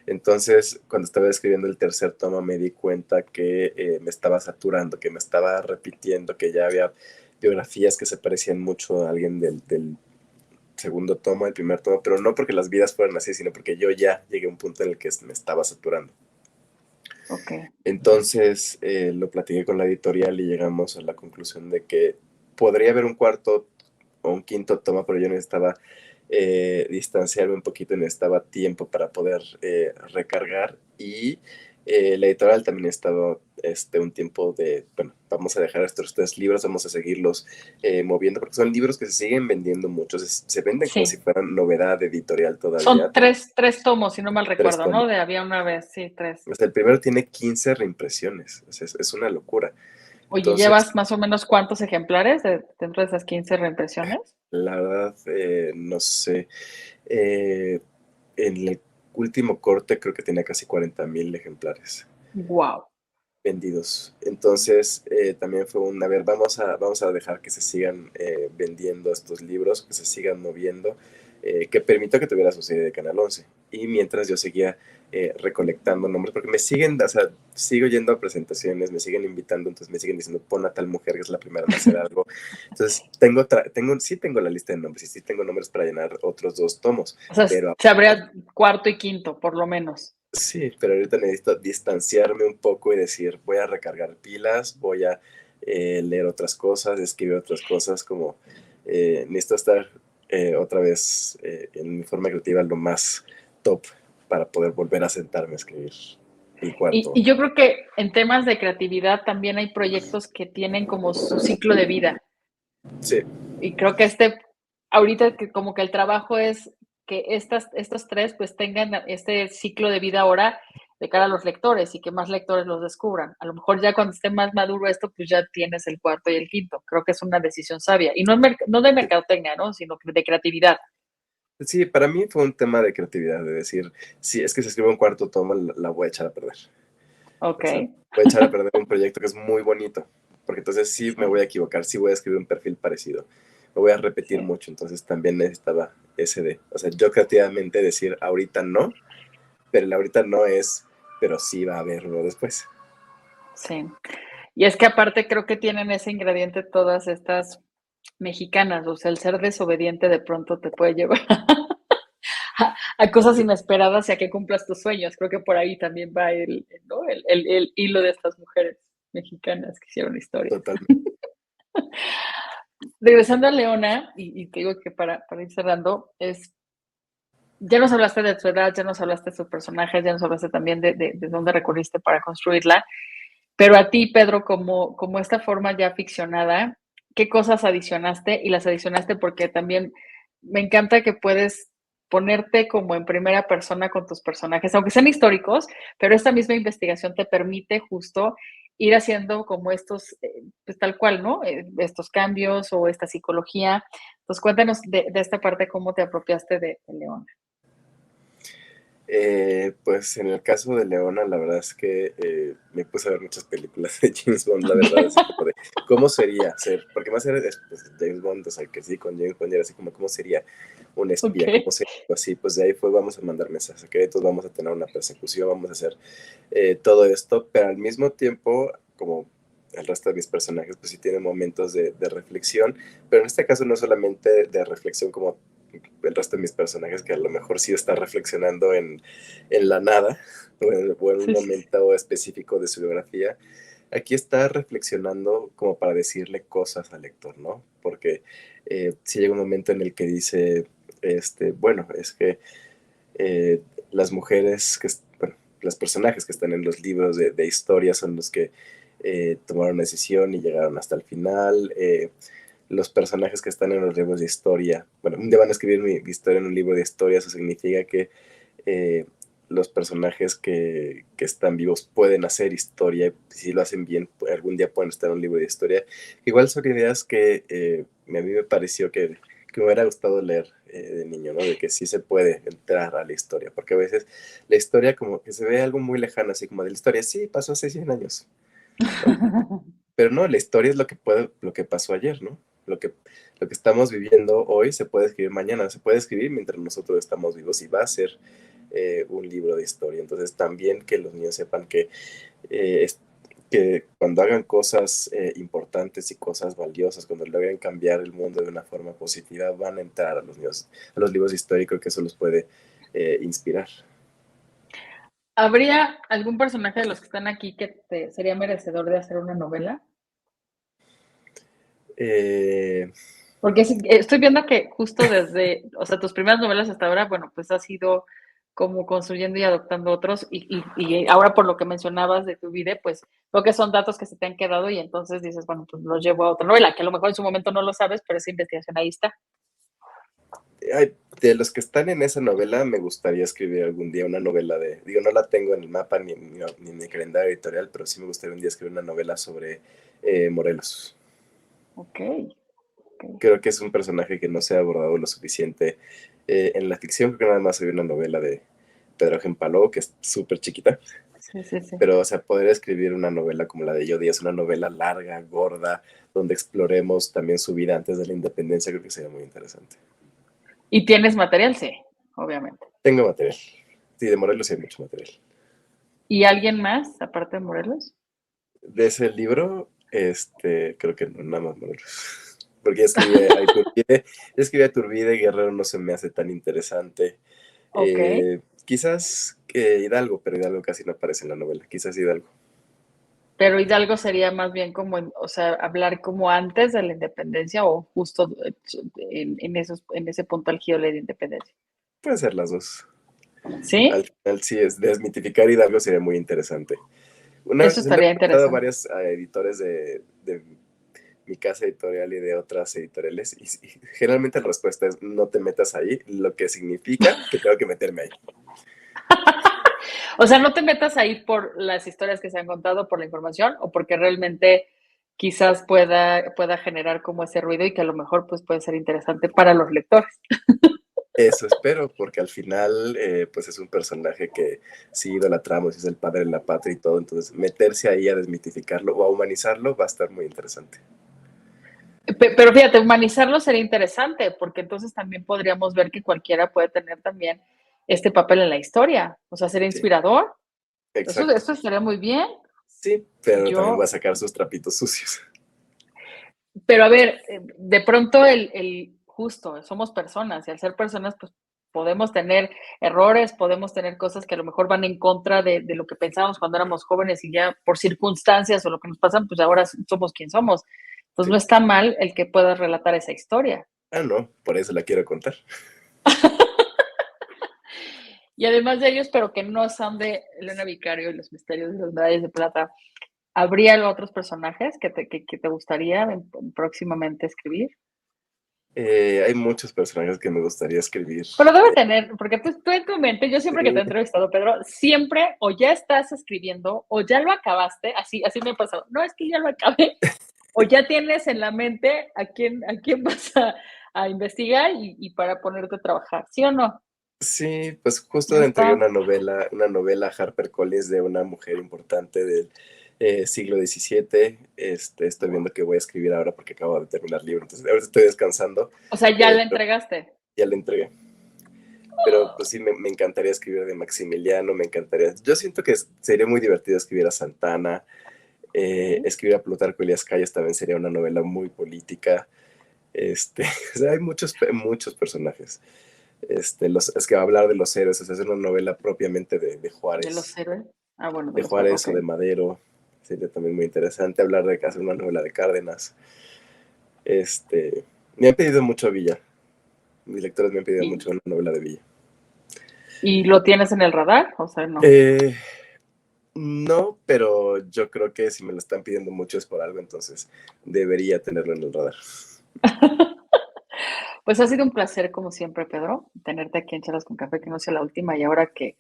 Entonces, cuando estaba escribiendo el tercer tomo, me di cuenta que me estaba saturando, que me estaba repitiendo, que ya había biografías que se parecían mucho a alguien del segundo tomo, del primer tomo, pero no porque las vidas fueran así, sino porque yo ya llegué a un punto en el que me estaba saturando. Ok. Entonces lo platiqué con la editorial y llegamos a la conclusión de que podría haber un cuarto o un quinto tomo, pero yo necesitaba distanciarme un poquito, necesitaba tiempo para poder recargar y La editorial también ha estado un tiempo de, bueno, vamos a dejar estos 3 libros, vamos a seguirlos moviendo, porque son libros que se siguen vendiendo mucho, se venden como si Sí, fueran novedad editorial todavía. son tres tomos, si no mal Tres recuerdo, ¿no? tomos. De había una vez, sí, tres. O sea, el primero tiene 15 reimpresiones, o sea, es una locura. Oye, Entonces, ¿llevas más o menos cuántos ejemplares dentro de esas 15 reimpresiones? la verdad, no sé. Eh, en el último corte creo que tenía casi 40,000 ejemplares Wow. vendidos. Entonces, también fue a ver, vamos a dejar que se sigan vendiendo estos libros, que se sigan moviendo, que permitió que tuviera su serie de Canal 11. Y mientras yo seguía recolectando nombres, porque me siguen, o sea, sigo yendo a presentaciones, me siguen invitando, entonces me siguen diciendo, pon a tal mujer que es la primera en hacer algo. Entonces, sí tengo la lista de nombres y sí tengo nombres para llenar otros 2 tomos, O sea, pero se habría cuarto y quinto, por lo menos. sí, pero ahorita necesito distanciarme un poco y decir, voy a recargar pilas, voy a leer otras cosas, escribir otras cosas, como necesito estar otra vez en mi forma creativa lo más top para poder volver a sentarme a escribir el Y cuarto. yo creo que en temas de creatividad también hay proyectos que tienen como su ciclo de vida. Sí, Y creo que ahorita que como que el trabajo es que estos tres pues tengan este ciclo de vida ahora de cara a los lectores y que más lectores los descubran. A lo mejor ya cuando esté más maduro esto, pues ya tienes el cuarto y el quinto. Creo que es una decisión sabia. Y no de mercadotecnia, ¿no? Sino de creatividad. sí, para mí fue un tema de creatividad, de decir, si es que se escribe un cuarto tomo, la voy a echar a perder. Ok. O sea, voy a echar a perder un proyecto que es muy bonito, porque entonces sí me voy Sí, a equivocar, sí voy a escribir un perfil parecido, me voy a repetir sí, mucho, entonces también necesitaba ese o sea, yo creativamente decir ahorita no, pero el ahorita no es, pero sí va a haber uno después. sí. Y es que aparte creo que tienen ese ingrediente todas estas mexicanas, o sea, el ser desobediente de pronto te puede llevar a cosas inesperadas y a que cumplas tus sueños. Creo que por ahí también va ¿no? el hilo de estas mujeres mexicanas que hicieron historia. Totalmente. Regresando a Leona, y te digo que para ir cerrando, ya nos hablaste de tu edad, ya nos hablaste de sus personajes, ya nos hablaste también de dónde recurriste para construirla, pero a ti, Pedro, como esta forma ya ficcionada, ¿qué cosas adicionaste? Y las adicionaste porque también me encanta que puedes ponerte como en primera persona con tus personajes, aunque sean históricos, pero esta misma investigación te permite justo ir haciendo como estos, pues tal cual, ¿no? Estos cambios o esta psicología. Entonces, cuéntanos de esta parte, cómo te apropiaste de León. Pues en el caso de Leona, la verdad es que me puse a ver muchas películas de James Bond, la verdad, así como de cómo sería ser, porque más era pues, James Bond, o sea, que sí, con James Bond era así como cómo sería un Ok. espía, cómo sería algo así, pues de ahí fue, vamos a mandar mensajes secretos, vamos a tener una persecución, vamos a hacer todo esto, pero al mismo tiempo, como el resto de mis personajes, pues sí tienen momentos de reflexión, pero en este caso no solamente de reflexión como el resto de mis personajes, que a lo mejor sí está reflexionando en la nada o en un Sí, sí, sí. momento específico de su biografía. Aquí está reflexionando como para decirle cosas al lector, ¿no? Porque si llega un momento en el que dice, bueno, es que las mujeres, bueno, los personajes que están en los libros de historia son los que tomaron una decisión y llegaron hasta el final. Los personajes que están en los libros de historia, bueno, un día van a escribir mi historia en un libro de historia, eso significa que eh, los personajes que están vivos pueden hacer historia, y si lo hacen bien, algún día pueden estar en un libro de historia. Igual son ideas que a mí me pareció que me hubiera gustado leer de niño, ¿no? De que sí se puede entrar a la historia, porque a veces la historia como que se ve algo muy lejano, así como de la historia, sí, pasó hace 100 años, ¿no? Pero no, la historia es lo que pasó ayer, ¿no? Lo que, lo que estamos viviendo hoy se puede escribir mañana, se puede escribir mientras nosotros estamos vivos y va a ser un libro de historia. Entonces también que los niños sepan eh, que cuando hagan cosas importantes y cosas valiosas, cuando logren cambiar el mundo de una forma positiva, van a entrar a a los libros históricos, que eso los puede inspirar. ¿Habría algún personaje de los que están aquí que te sería merecedor de hacer una novela? Eh, Porque estoy viendo que justo desde, o sea, tus primeras novelas hasta ahora, bueno, pues ha sido como construyendo y adoptando otros. Y ahora por lo que mencionabas de tu vida, pues lo que son datos que se te han quedado y entonces dices, bueno, pues los llevo a otra novela, que a lo mejor en su momento no lo sabes, pero esa investigación ahí está. Ay, de los que están en esa novela, me gustaría escribir algún día una novela digo, no la tengo en el mapa ni en mi calendario editorial, pero sí me gustaría un día escribir una novela sobre Morelos. Ok, ok. Creo que es un personaje que no se ha abordado lo suficiente en la ficción. Creo que nada más hay una novela de Pedro Ángel Palou, que es súper chiquita, Sí, sí, sí. pero, o sea, poder escribir una novela como la de Yo Díaz, una novela larga, gorda, donde exploremos también su vida antes de la independencia, creo que sería muy interesante. Y tienes material, sí, obviamente. Tengo material. Sí, de Morelos sí hay mucho material. ¿Y alguien más, aparte de Morelos? De ese libro, creo que no, nada más Morelos. Porque ya escribí a Turbide, Guerrero no se me hace tan interesante. Ok. Quizás Hidalgo, pero Hidalgo casi no aparece en la novela. Quizás Hidalgo. Pero Hidalgo sería más bien como, o sea, hablar como antes de la independencia o justo en ese punto álgido de la independencia. Puede ser las dos. Al ¿Sí? final sí es desmitificar Hidalgo sería muy interesante. Una vez Eso se lo he estaría preguntado a interesante. varios editores de mi casa editorial y de otras editoriales, y generalmente la respuesta es no te metas ahí, lo que significa que tengo que meterme ahí. O sea, no te metas ahí por las historias que se han contado, por la información, o porque realmente quizás pueda generar como ese ruido y que a lo mejor pues puede ser interesante para los lectores. Eso espero, porque al final, pues es un personaje que sí idolatramos, es el padre de la patria y todo, entonces meterse ahí a desmitificarlo o a humanizarlo va a estar muy interesante. Pero fíjate, humanizarlo sería interesante, porque entonces también podríamos ver que cualquiera puede tener también este papel en la historia. O sea, sería Sí, inspirador. exacto. Eso estaría muy bien. Sí, pero también va a Yo, sacar sus trapitos sucios. pero a ver, de pronto justo, somos personas y al ser personas, pues podemos tener errores, podemos tener cosas que a lo mejor van en contra de lo que pensábamos cuando éramos jóvenes y ya por circunstancias o lo que nos pasan, pues ahora somos quien somos. Entonces no Sí. está mal el que puedas relatar esa historia. Ah, no, por eso la quiero contar. Y además de ellos, pero que no son de Elena Vicario y los misterios de las medallas de plata, ¿habría otros personajes que te gustaría próximamente escribir? Hay muchos personajes que me gustaría escribir. Pero debe tener, porque tú en tu mente, yo siempre que te he Sí, entrevistado, Pedro, siempre o ya estás escribiendo o ya lo acabaste, así me ha pasado. No, es que ya lo acabé, o ya tienes en la mente a quién vas a investigar y para ponerte a trabajar, ¿sí o no? sí, pues justo Ya le entregué está. una novela a HarperCollins de una mujer importante del siglo XVII. Estoy viendo que voy a escribir ahora porque acabo de terminar el libro, entonces ahora estoy descansando, O sea, ya la pero entregaste. ya le entregué. Pero pues sí, me encantaría escribir de Maximiliano, me encantaría. Yo siento que sería muy divertido escribir a Santana, Ok. escribir a Plutarco Elías Calles también sería una novela muy política. O sea, hay muchos personajes. Es que va a hablar de los héroes, o sea, es una novela propiamente ¿De los héroes? Ah, bueno, de De los héroes, Juárez ok. o de Madero. Sería también muy interesante hablar de hacer una novela de Cárdenas. Este, Me han pedido mucho a Villa. Mis lectores me han pedido ¿Y, mucho una novela de Villa. y lo tienes en el radar? O sea, no. Eh, no, pero yo creo que si me lo están pidiendo mucho es por algo, entonces debería tenerlo en el radar. Pues ha sido un placer, como siempre, Pedro, tenerte aquí en Charlas con Café, que no sea la última, y ahora que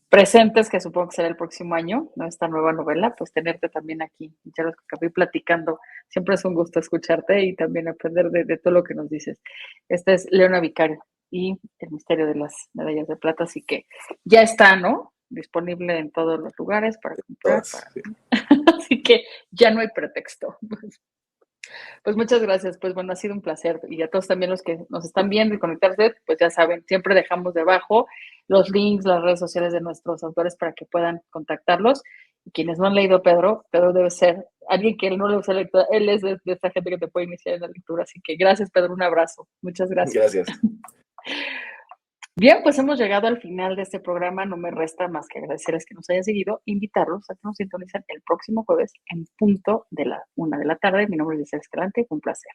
presentes, que supongo que será el próximo año, ¿no? Esta nueva novela, pues tenerte también aquí en Charlas con Café platicando. Siempre es un gusto escucharte y también aprender de todo lo que nos dices. Esta es Leona Vicario y el misterio de las medallas de plata, así que ya está, ¿no? Disponible en todos los lugares para comprar, Todas. Sí. así que ya no hay pretexto. Pues muchas gracias, pues bueno, ha sido un placer. Y a todos también los que nos están viendo y conectarse, pues ya saben, siempre dejamos debajo los links, las redes sociales de nuestros autores para que puedan contactarlos. Y quienes no han leído Pedro debe ser alguien que él no le usa lectura, él es de esta gente que te puede iniciar en la lectura. Así que gracias, Pedro, un abrazo. Muchas gracias. Gracias. Bien, pues hemos llegado al final de este programa. No me resta más que agradecerles que nos hayan seguido, invitarlos a que nos sintonicen el próximo jueves en punto de la 1 de la tarde. Mi nombre es Gisela Escalante, fue un placer.